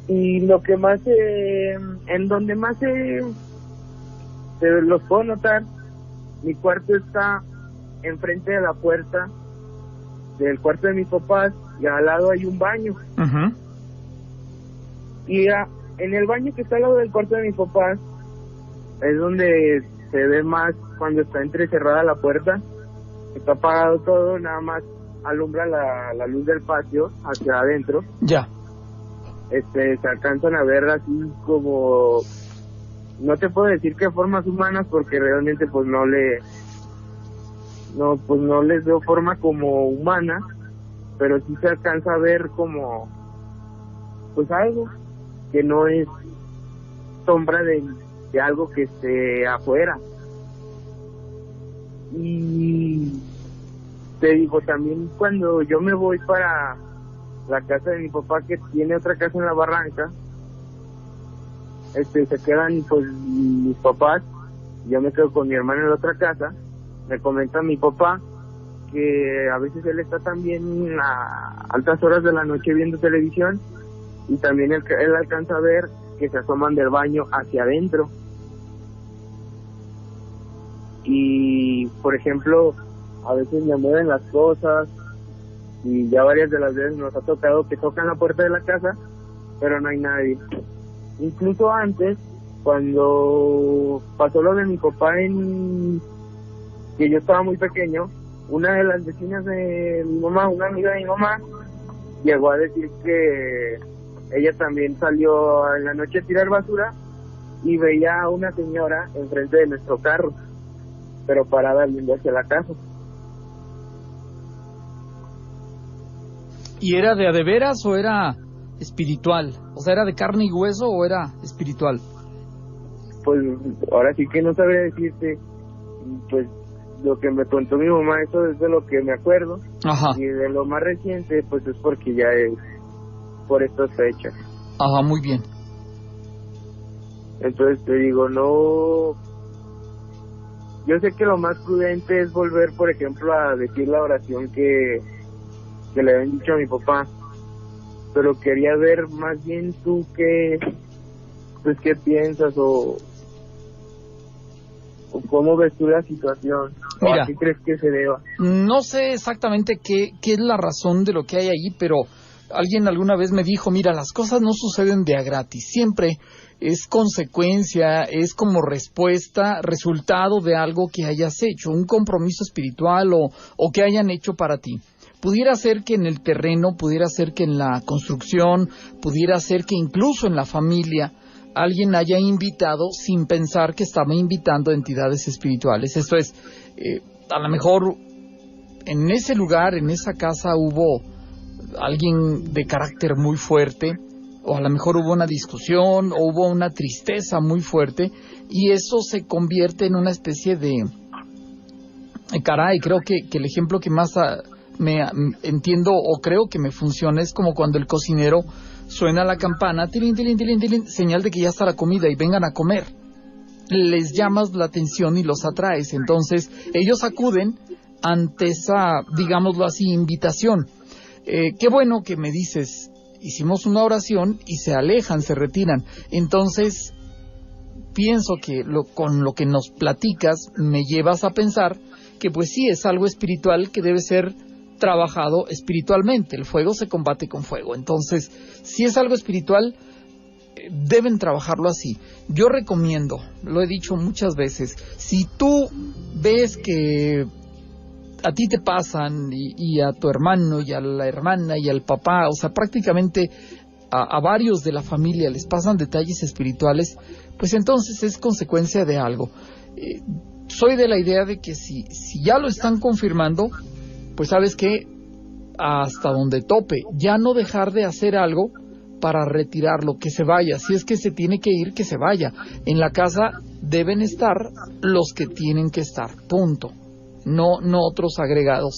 Y lo que más, en donde más se los puedo notar, mi cuarto está enfrente de la puerta del cuarto de mis papás y al lado hay un baño. Uh-huh. Y en el baño que está al lado del cuarto de mis papás es donde se ve más cuando está entrecerrada la puerta. Está apagado todo, nada más alumbra la luz del patio hacia adentro. Ya. Se alcanzan a ver así como, no te puedo decir que formas humanas porque realmente pues no les veo forma como humana, pero sí se alcanza a ver como pues algo que no es sombra de algo que esté afuera. Y te digo, también cuando yo me voy para la casa de mi papá, que tiene otra casa en la barranca, se quedan pues mis papás, yo me quedo con mi hermana en la otra casa. Me comenta mi papá que a veces él está también a altas horas de la noche viendo televisión y también él alcanza a ver que se asoman del baño hacia adentro. Y por ejemplo, a veces me mueven las cosas y ya varias de las veces nos ha tocado que tocan la puerta de la casa, pero no hay nadie. Incluso antes, cuando pasó lo de mi papá, que yo estaba muy pequeño, una de las vecinas de mi mamá, una amiga de mi mamá, llegó a decir que ella también salió en la noche a tirar basura y veía a una señora enfrente de nuestro carro, pero parada viendo hacia la casa. ¿Y era de veras o era espiritual? O sea, ¿era de carne y hueso o era espiritual? Pues ahora sí que no sabría decirte, pues lo que me contó mi mamá, eso es de lo que me acuerdo. Ajá. Y de lo más reciente, pues es porque ya es por estas fechas. Ajá, muy bien. Entonces te digo, no, yo sé que lo más prudente es volver, por ejemplo, a decir la oración que le habían dicho a mi papá, pero quería ver más bien tú qué piensas o cómo ves tú la situación. Mira, ¿o a qué crees que se deba? No sé exactamente qué es la razón de lo que hay ahí, pero alguien alguna vez me dijo, mira, las cosas no suceden de a gratis, siempre es consecuencia, es como respuesta, resultado de algo que hayas hecho, un compromiso espiritual o que hayan hecho para ti. Pudiera ser que en el terreno, pudiera ser que en la construcción, pudiera ser que incluso en la familia alguien haya invitado sin pensar que estaba invitando entidades espirituales. Esto es, a lo mejor en ese lugar, en esa casa hubo alguien de carácter muy fuerte, o a lo mejor hubo una discusión, o hubo una tristeza muy fuerte, y eso se convierte en una especie de... Caray, creo que el ejemplo que más me entiendo o creo que me funciona es como cuando el cocinero suena la campana, tilín, tilín, tilín, tilín, señal de que ya está la comida y vengan a comer. Les llamas la atención y los atraes, entonces ellos acuden ante esa, digámoslo así, invitación. Qué bueno que me dices, hicimos una oración y se alejan, se retiran. Entonces, pienso que con lo que nos platicas me llevas a pensar que pues sí, es algo espiritual que debe ser trabajado espiritualmente. El fuego se combate con fuego. Entonces, si es algo espiritual, deben trabajarlo así. Yo recomiendo, lo he dicho muchas veces, si tú ves que a ti te pasan y a tu hermano y a la hermana y al papá, o sea, prácticamente a varios de la familia les pasan detalles espirituales, pues entonces es consecuencia de algo. Soy de la idea de que si ya lo están confirmando, pues sabes que hasta donde tope, ya no dejar de hacer algo para retirarlo, que se vaya. Si es que se tiene que ir, que se vaya. En la casa deben estar los que tienen que estar, punto. No otros agregados.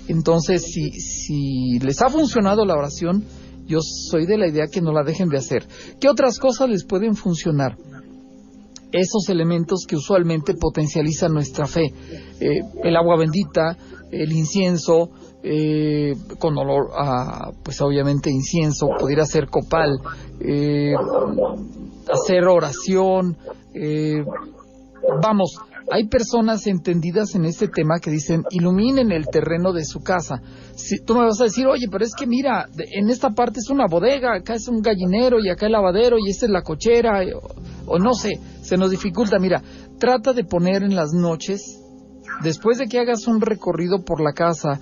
Entonces, si les ha funcionado la oración, yo soy de la idea que no la dejen de hacer. ¿Qué otras cosas les pueden funcionar? Esos elementos que usualmente potencializan nuestra fe. El agua bendita, el incienso, con olor a, pues obviamente incienso, pudiera ser copal, hacer oración, vamos, hay personas entendidas en este tema que dicen, iluminen el terreno de su casa. Si, tú me vas a decir, oye, pero es que mira, en esta parte es una bodega, acá es un gallinero y acá el lavadero y esta es la cochera, o no sé, se nos dificulta. Mira, trata de poner en las noches, después de que hagas un recorrido por la casa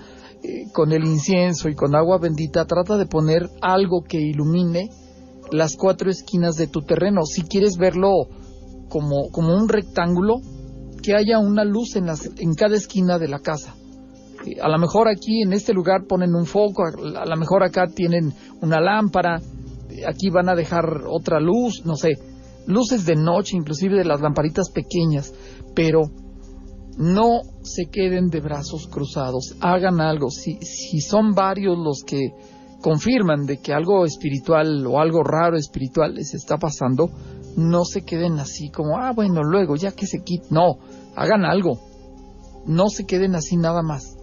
con el incienso y con agua bendita, trata de poner algo que ilumine las 4 esquinas de tu terreno. Si quieres verlo como un rectángulo, que haya una luz en cada esquina de la casa. A lo mejor aquí en este lugar ponen un foco, a lo mejor acá tienen una lámpara, aquí van a dejar otra luz, no sé, luces de noche, inclusive de las lamparitas pequeñas, pero no se queden de brazos cruzados, hagan algo. Si son varios los que confirman de que algo espiritual o algo raro espiritual les está pasando, no se queden así como, bueno, luego ya que se quite. No, hagan algo. No se queden así nada más.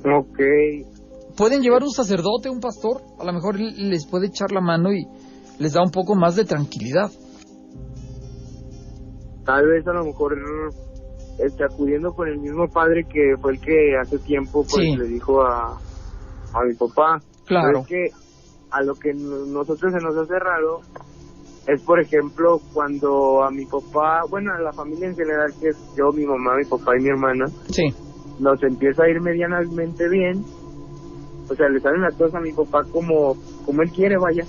Ok. Pueden llevar un sacerdote, un pastor, a lo mejor les puede echar la mano y les da un poco más de tranquilidad. Tal vez a lo mejor acudiendo con el mismo padre que fue el que hace tiempo pues sí. Le dijo a mi papá. Claro. Pero es que a lo que nosotros se nos hace raro es, por ejemplo, cuando a mi papá, bueno, a la familia en general, que es yo, mi mamá, mi papá y mi hermana, sí, nos empieza a ir medianamente bien. O sea, le salen las cosas a mi papá como él quiere, vaya.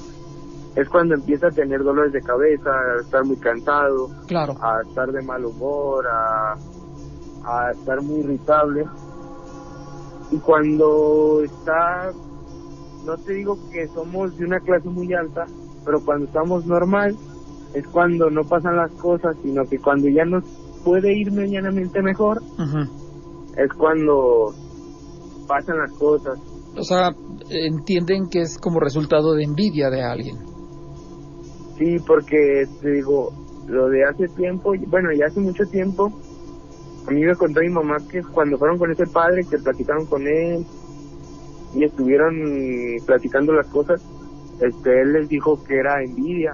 Es cuando empieza a tener dolores de cabeza, a estar muy cansado, claro, a estar de mal humor, a estar muy irritable. Y cuando está, no te digo que somos de una clase muy alta, pero cuando estamos normal, es cuando no pasan las cosas, sino que cuando ya nos puede ir medianamente mejor, es cuando pasan las cosas. O sea, entienden que es como resultado de envidia de alguien. Sí, porque te digo, lo de hace tiempo, bueno, ya hace mucho tiempo, a mí me contó mi mamá que cuando fueron con ese padre, que platicaron con él y estuvieron platicando las cosas, él les dijo que era envidia,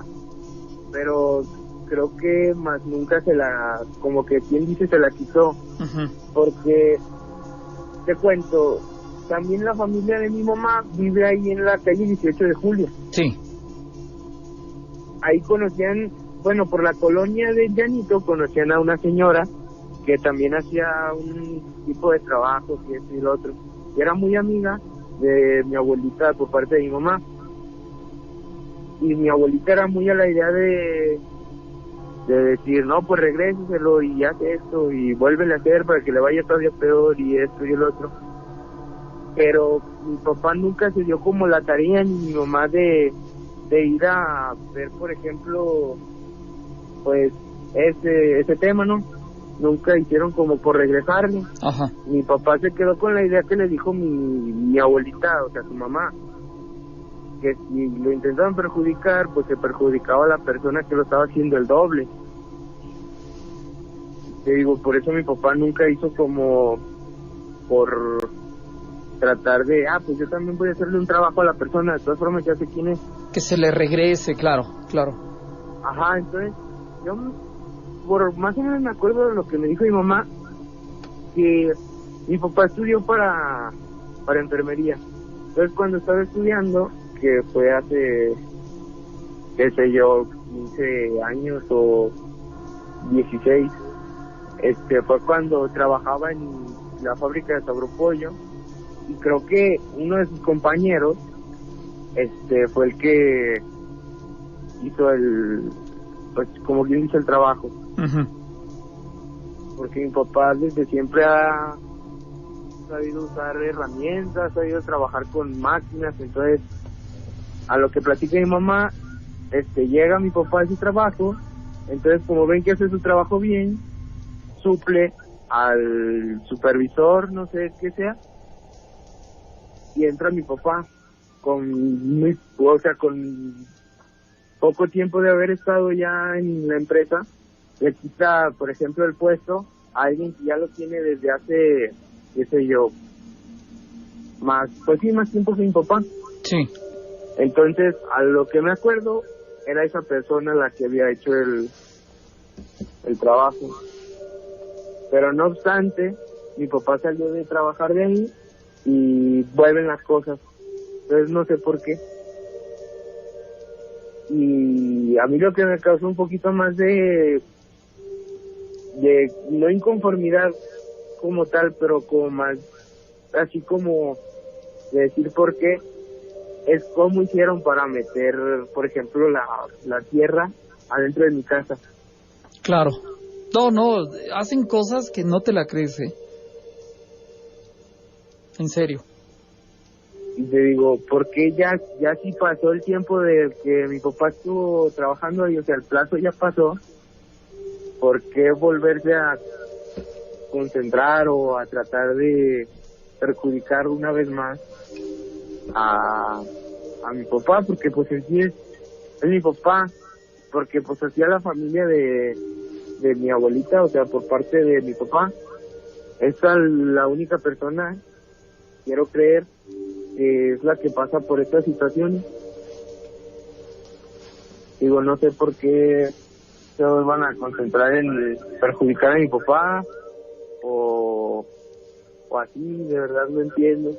pero creo que más nunca como que quien dice se la quitó, porque te cuento, también la familia de mi mamá vive ahí en la calle 18 de Julio. Sí. Ahí conocían, bueno, por la colonia de Llanito conocían a una señora que también hacía un tipo de trabajo, y esto y lo otro, y era muy amiga de mi abuelita por parte de mi mamá. Y mi abuelita era muy a la idea de decir, no, pues regréseselo y hace esto y vuélvele a hacer para que le vaya todavía peor y esto y el otro. Pero mi papá nunca se dio como la tarea, ni mi mamá de ir a ver, por ejemplo, pues ese tema, ¿no? Nunca hicieron como por regresarle. Ajá. Mi papá se quedó con la idea que le dijo mi abuelita, o sea, su mamá, que si lo intentaban perjudicar, pues se perjudicaba a la persona que lo estaba haciendo el doble. Te digo, por eso mi papá nunca hizo como por tratar de, pues yo también voy a hacerle un trabajo a la persona, de todas formas ya sé quién es. Que se le regrese, claro. Ajá, entonces, yo por más o menos me acuerdo de lo que me dijo mi mamá, que mi papá estudió para enfermería. Entonces cuando estaba estudiando, que fue hace, qué sé yo, 15 años o 16, fue cuando trabajaba en la fábrica de Sabropollo, y creo que uno de sus compañeros fue el que hizo pues como quien dice, el trabajo. Porque mi papá desde siempre ha sabido usar herramientas, ha sabido trabajar con máquinas. Entonces, a lo que platica mi mamá, llega mi papá a ese trabajo, entonces como ven que hace su trabajo bien, suple al supervisor, no sé qué sea, y entra mi papá con poco tiempo de haber estado ya en la empresa, le quita, por ejemplo, el puesto a alguien que ya lo tiene desde hace qué sé yo, más tiempo que mi papá. Sí. Entonces, a lo que me acuerdo, era esa persona la que había hecho el trabajo. Pero no obstante, mi papá salió de trabajar de ahí y vuelven las cosas. Entonces no sé por qué. Y a mí lo que me causó un poquito más de no inconformidad como tal, pero como más, así como de decir por qué, es cómo hicieron para meter, por ejemplo, la tierra adentro de mi casa. Claro. No, hacen cosas que no te la crees, ¿eh? En serio. Y te digo, ¿por qué ya sí pasó el tiempo de que mi papá estuvo trabajando ahí? O sea, el plazo ya pasó. ¿Por qué volverse a concentrar o a tratar de perjudicar una vez más a mi papá? Porque pues en sí es mi papá, porque pues hacía la familia de mi abuelita, o sea, por parte de mi papá. Esta es la única persona, quiero creer, que es la que pasa por esta situación. Digo, no sé por qué se van a concentrar en perjudicar a mi papá o así, de verdad no entiendo.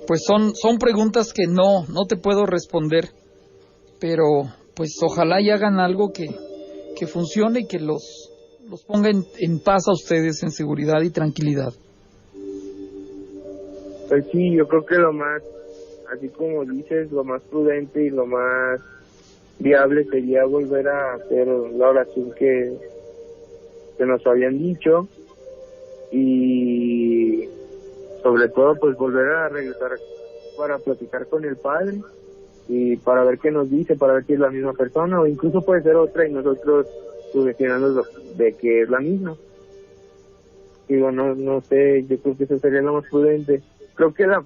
Pues son preguntas que no te puedo responder, pero pues ojalá y hagan algo que funcione y que los ponga en paz a ustedes, en seguridad y tranquilidad. Pues sí, yo creo que lo más, así como dices, lo más prudente y lo más viable sería volver a hacer la oración que nos habían dicho, y sobre todo pues volver a regresar para platicar con el Padre y para ver qué nos dice, para ver si es la misma persona o incluso puede ser otra y nosotros sugestionándonos de que es la misma. Digo, no sé, yo creo que eso sería lo más prudente. Creo que la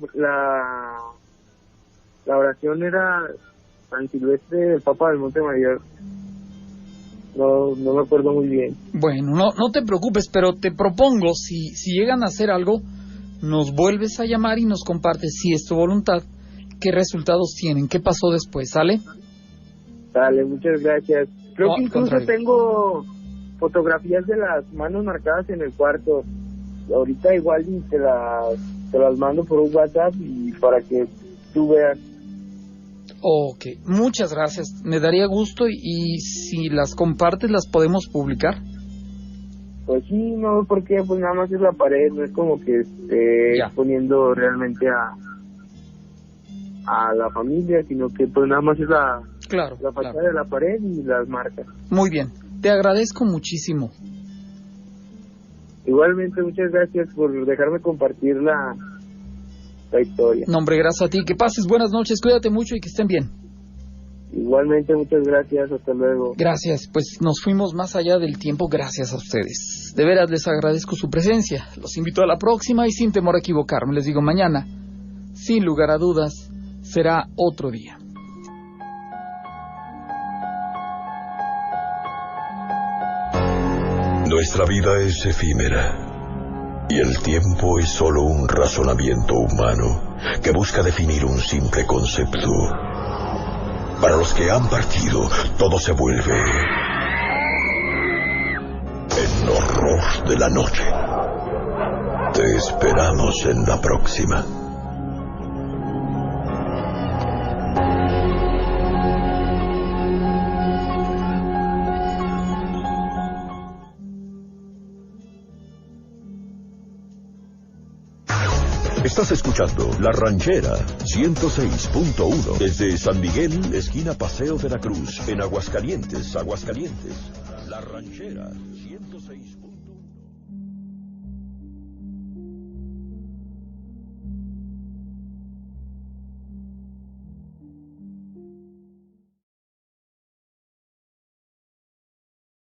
oración era San Silvestre, el Papa del Monte Mayor. No me acuerdo muy bien. Bueno, no te preocupes, pero te propongo, si llegan a hacer algo, nos vuelves a llamar y nos compartes, si es tu voluntad, qué resultados tienen, qué pasó después, ¿sale? Dale, muchas gracias. Creo No, que incluso tengo fotografías de las manos marcadas en el cuarto. Ahorita igual y te las mando por un WhatsApp y para que tú veas. Ok, muchas gracias. Me daría gusto y si las compartes, ¿las podemos publicar? Pues sí, no, porque pues nada más es la pared, no es como que esté exponiendo realmente a la familia, sino que pues nada más es la fachada de la pared y las marcas. Muy bien, te agradezco muchísimo. Igualmente, muchas gracias por dejarme compartir la historia. No, hombre, gracias a ti. Que pases buenas noches, cuídate mucho y que estén bien. Igualmente, muchas gracias, hasta luego. Gracias, pues nos fuimos más allá del tiempo gracias a ustedes. De veras les agradezco su presencia. Los invito a la próxima y sin temor a equivocarme, les digo mañana, sin lugar a dudas, será otro día. Nuestra vida es efímera y el tiempo es solo un razonamiento humano que busca definir un simple concepto. Para los que han partido, todo se vuelve el horror de la noche. Te esperamos en la próxima. Estás escuchando La Ranchera 106.1 desde San Miguel, esquina Paseo de la Cruz, en Aguascalientes. La Ranchera 106.1.